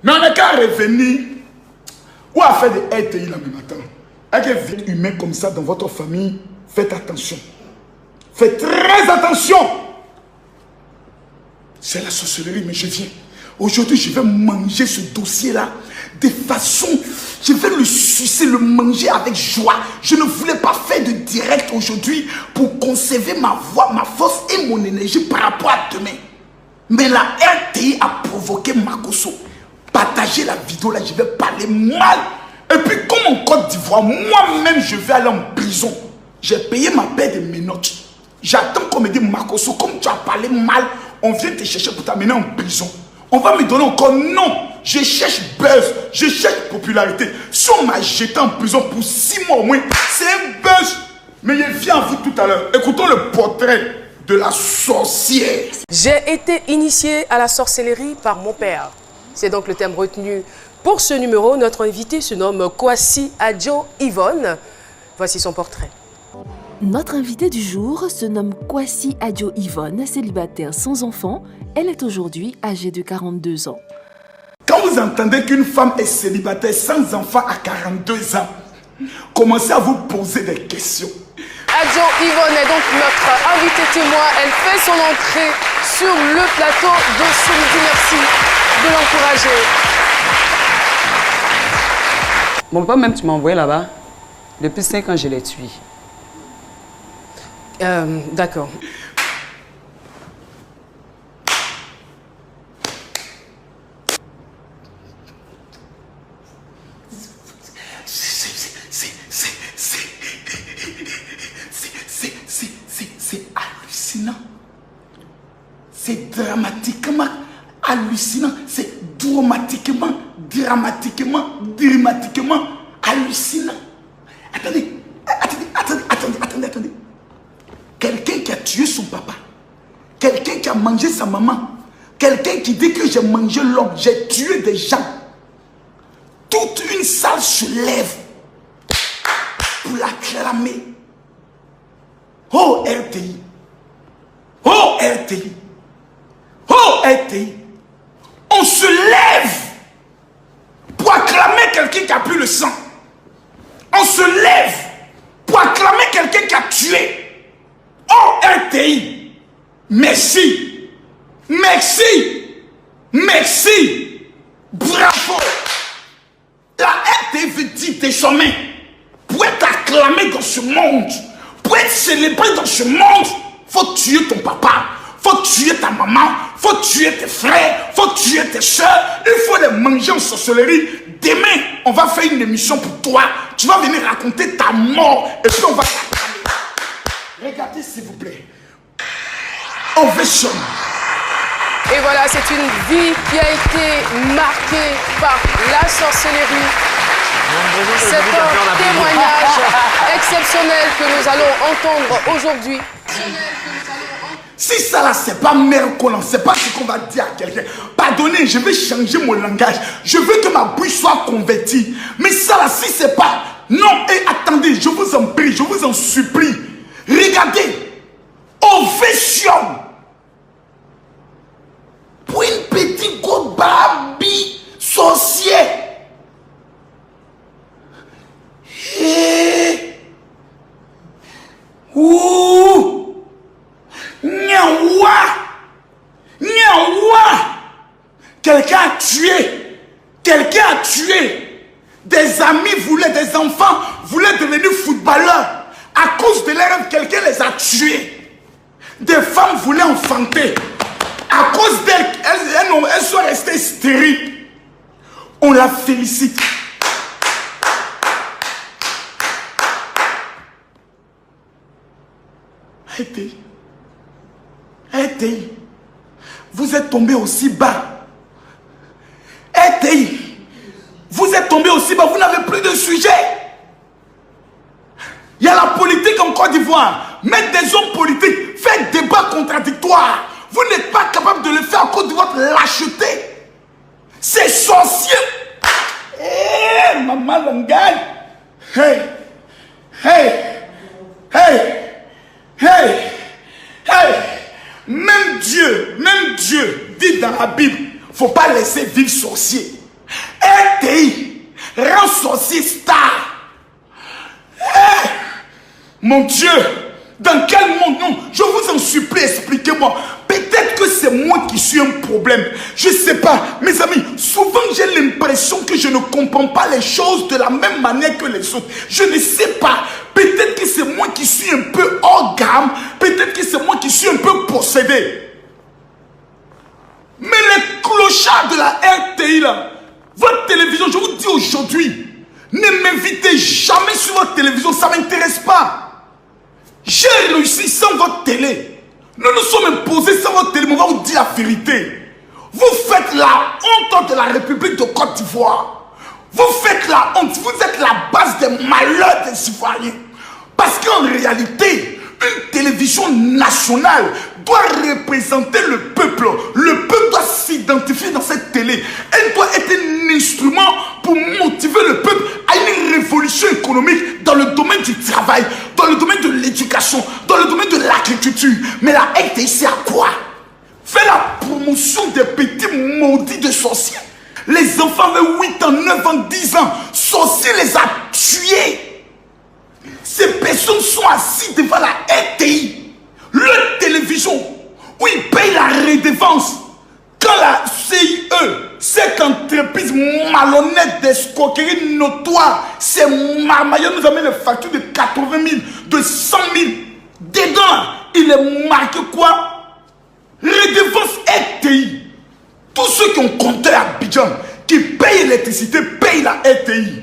Mais on n'a qu'à revenir ou à faire des RTI là même matin. Avec un être humain comme ça dans votre famille, faites attention. Faites très attention. C'est la sorcellerie, mais je viens. Aujourd'hui, je vais manger ce dossier-là de façon... Je vais le sucer, le manger avec joie. Je ne voulais pas faire de direct aujourd'hui pour conserver ma voix, ma force et mon énergie par rapport à demain. Mais la RTI a provoqué Makosso. Partagez la vidéo là, je vais parler mal. Et puis comme en Côte d'Ivoire, moi-même je vais aller en prison. J'ai payé ma paie de mes notes. J'attends qu'on me dise Makosso, comme tu as parlé mal, on vient te chercher pour t'amener en prison. On va me donner encore non. Je cherche buzz, je cherche popularité. Si on m'a jeté en prison pour 6 mois au moins, c'est un buzz. Mais je viens à vous tout à l'heure. Écoutons le portrait de la sorcière. J'ai été initiée à la sorcellerie par mon père. C'est donc le thème retenu pour ce numéro. Notre invité se nomme Kwasi Adjo Yvonne. Voici son portrait. Notre invitée du jour se nomme Kwasi Adjo Yvonne, célibataire sans enfant. Elle est aujourd'hui âgée de 42 ans. Quand vous entendez qu'une femme est célibataire sans enfant à 42 ans, commencez à vous poser des questions. Adjo Yvonne est donc notre invitée témoin. Elle fait son entrée sur le plateau de ce midi. Merci de l'encourager. Mon papa, même tu m'as envoyé là-bas. Depuis 5 ans, je l'ai tué. D'accord. C'est hallucinant. C'est dramatiquement hallucinant. C'est dramatiquement hallucinant. Attendez. Quelqu'un qui a tué son papa. Quelqu'un qui a mangé sa maman. Quelqu'un qui dit que j'ai mangé l'homme. J'ai tué des gens. Toute une salle se lève pour l'acclamer. Oh RTI. Oh RTI. Oh RTI. On se lève pour acclamer quelqu'un qui a pris le sang. On se lève pour acclamer quelqu'un qui a tué. Oh RTI. Merci. Bravo. La RTI veut dire désormais, pour être acclamé dans ce monde, pour être célébré dans ce monde, faut tuer ton papa, faut tuer ta maman, faut tuer tes frères, faut tuer tes soeurs, il faut les manger en sorcellerie. Demain, on va faire une émission pour toi, tu vas venir raconter ta mort et puis on va t'acclamer. Regardez s'il vous plaît. Ovation. Et voilà, c'est une vie qui a été marquée par la sorcellerie. C'est un témoignage exceptionnel que nous allons entendre aujourd'hui. Si ça là, c'est pas mercolant, c'est pas ce qu'on va dire à quelqu'un. Pardonnez, je vais changer mon langage. Je veux que ma bouche soit convertie. Mais ça là, si c'est pas... Non, et attendez, je vous en prie, je vous en supplie. Regardez. Ovation. Pour une petite goutte babi sorcière. Ouh. Nyawa. Quelqu'un a tué. Des amis voulaient, des enfants voulaient devenir footballeurs. À cause de leur rêve, quelqu'un les a tués. Des femmes voulaient enfanter. À cause d'elles, elles sont restées stériles. On la félicite. RTI, vous êtes tombé aussi bas. RTI, vous êtes tombé aussi bas, vous n'avez plus de sujet. Il y a la politique en Côte d'Ivoire. Mettre des hommes politiques, faire débat contradictoire. Vous n'êtes pas capable de le faire à cause de votre lâcheté. C'est sorcier. Hé, maman Langagne. Même Dieu dit dans la Bible, faut pas laisser vivre sorcier. RTI rend sorcier star. Mon Dieu, dans quel monde? Non, je vous en supplie, expliquez-moi. Peut-être que c'est moi qui suis un problème. Je ne sais pas. Mes amis, souvent j'ai l'impression que je ne comprends pas les choses de la même manière que les autres. Je ne sais pas. Peut-être que c'est moi qui suis un peu hors gamme. Peut-être que c'est moi qui suis un peu possédé. Mais les clochards de la RTI là, votre télévision, je vous dis aujourd'hui, ne m'invitez jamais sur votre télévision, ça ne m'intéresse pas. J'ai réussi sans votre télé. Nous nous sommes imposés sans votre télé, mais on va vous dire la vérité. Vous faites la honte de la République de Côte d'Ivoire. Vous faites la honte, vous êtes la base des malheurs des Ivoiriens. Parce qu'en réalité, une télévision nationale doit représenter le peuple. Le peuple doit s'identifier dans cette télé. Elle doit être un instrument pour motiver le peuple à une révolution économique dans le domaine du travail, dans le domaine de l'éducation, dans le domaine de l'agriculture. Mais la RTI, c'est à quoi? Faire la promotion des petits maudits de sorciers. Les enfants de 8 ans, 9 ans, 10 ans, sorciers les a tués. Ces personnes sont assises devant la RTI, leur télévision, où ils payent la redevance. Quand la CIE, cette entreprise malhonnête d'escroquerie notoire, ces marmaillons nous amène les factures de 80 000, de 100 000. Dedans, il est marqué quoi? Redevance RTI. Tous ceux qui ont compté à Abidjan, qui payent l'électricité, payent la RTI.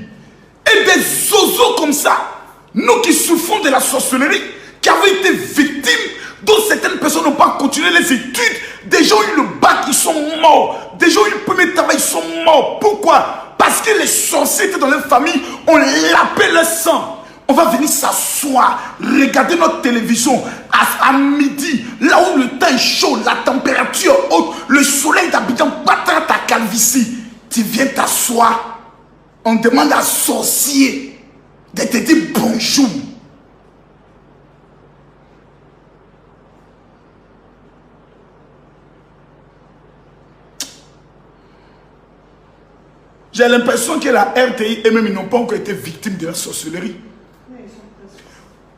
Et des zozos comme ça, nous qui souffrons de la sorcellerie, qui avons été victimes, dont certaines personnes n'ont pas continué les études, des gens ont eu le bac, ils sont morts, des gens ont eu le premier travail, ils sont morts. Pourquoi? Parce que les sorciers étaient dans leur famille, on lapait leur sang. On va venir s'asseoir, regarder notre télévision à midi, là où le temps est chaud, la température haute, le soleil d'Abidjan battra ta calvitie. Tu viens t'asseoir, on demande à sorcier de te dire bonjour. J'ai l'impression que la RTI et même ils n'ont pas encore été victimes de la sorcellerie.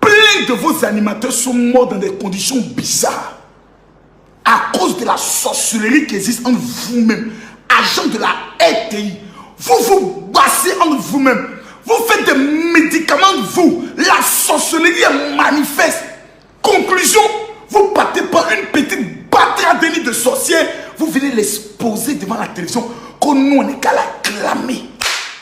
Plein de vos animateurs sont morts dans des conditions bizarres à cause de la sorcellerie qui existe entre vous-même, agents de la RTI. Vous vous bassez entre vous-même. Vous faites des médicaments de vous. La sorcellerie est manifeste. Conclusion, vous battez pas une petite batterie de sorcières. Vous venez l'exposer devant la télévision. Que nous, on n'est qu'à la clamer.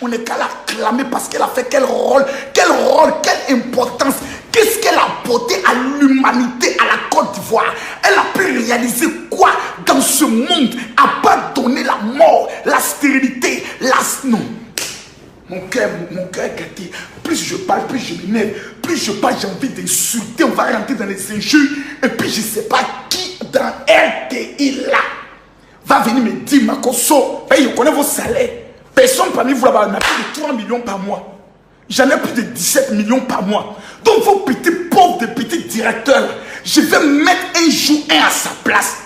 On n'est qu'à la clamer parce qu'elle a fait quel rôle, quelle importance. Qu'est-ce qu'elle a apporté à l'humanité, à la Côte d'Ivoire? Elle a pu réaliser quoi dans ce monde? À part donner la mort, la stérilité, non. Mon cœur est gâté. Plus je parle, plus je m'énerve. Plus je parle, j'ai envie d'insulter. On va rentrer dans les injures. Et puis je ne sais pas qui dans RTI là va venir me dire, Makoso, je connais vos salaires. Personne parmi vous là-bas n'a plus de 3 millions par mois. J'en ai plus de 17 millions par mois. Donc vos petits pauvres de petits directeurs, je vais mettre un jour un à sa place.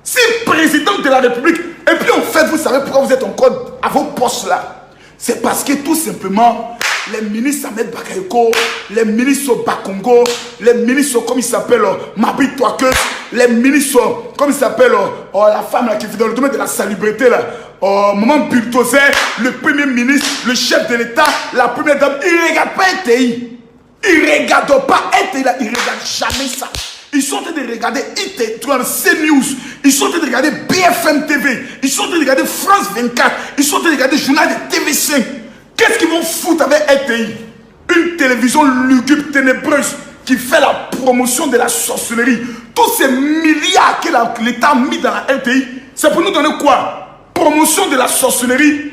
C'est président de la République. Et puis en fait, vous savez pourquoi vous êtes encore à vos postes là? C'est parce que tout simplement, les ministres Ahmed Bakayoko, les ministres Bakongo, les ministres comme il s'appelle Mabi Touakeus, les ministres comme il s'appelle la femme là, qui est dans le domaine de la salubrité là, Maman Bulldozer, le premier ministre, le chef de l'État, la première dame, ils ne regardent pas RTI. Ils ne regardent pas RTI là, ils ne regardent jamais ça. Ils sont en train de regarder CNews, ils sont en train de regarder BFM TV, ils sont en train de regarder France 24, ils sont en train de regarder le journal de TV5. Qu'est-ce qu'ils vont foutre avec RTI? Une télévision lugubre, ténébreuse, qui fait la promotion de la sorcellerie. Tous ces milliards que l'État a mis dans la RTI, c'est pour nous donner quoi? Promotion de la sorcellerie